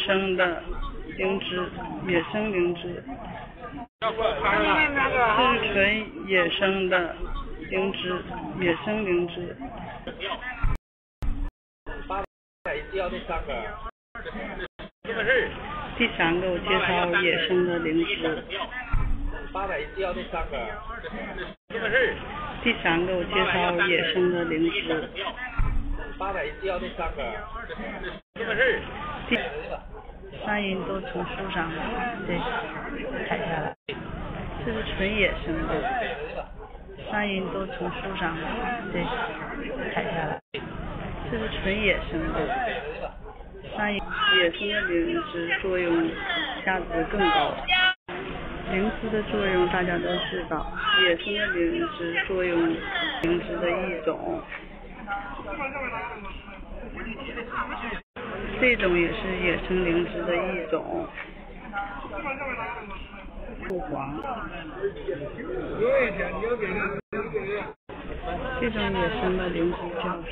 生的灵芝，野生灵芝。这是纯野生的灵芝，野生灵芝。第三个我介绍野生的灵芝。第三个我介绍野生的灵芝。山银都从树上对采下来，这是纯野生的。山银都从树上对采下来，这是纯野生的。山银野生的灵芝作用价值更高。灵芝的作用大家都知道，野生的灵芝作用灵芝的一种，这种也是野生灵芝的一种。不黄，这种野生的灵芝叫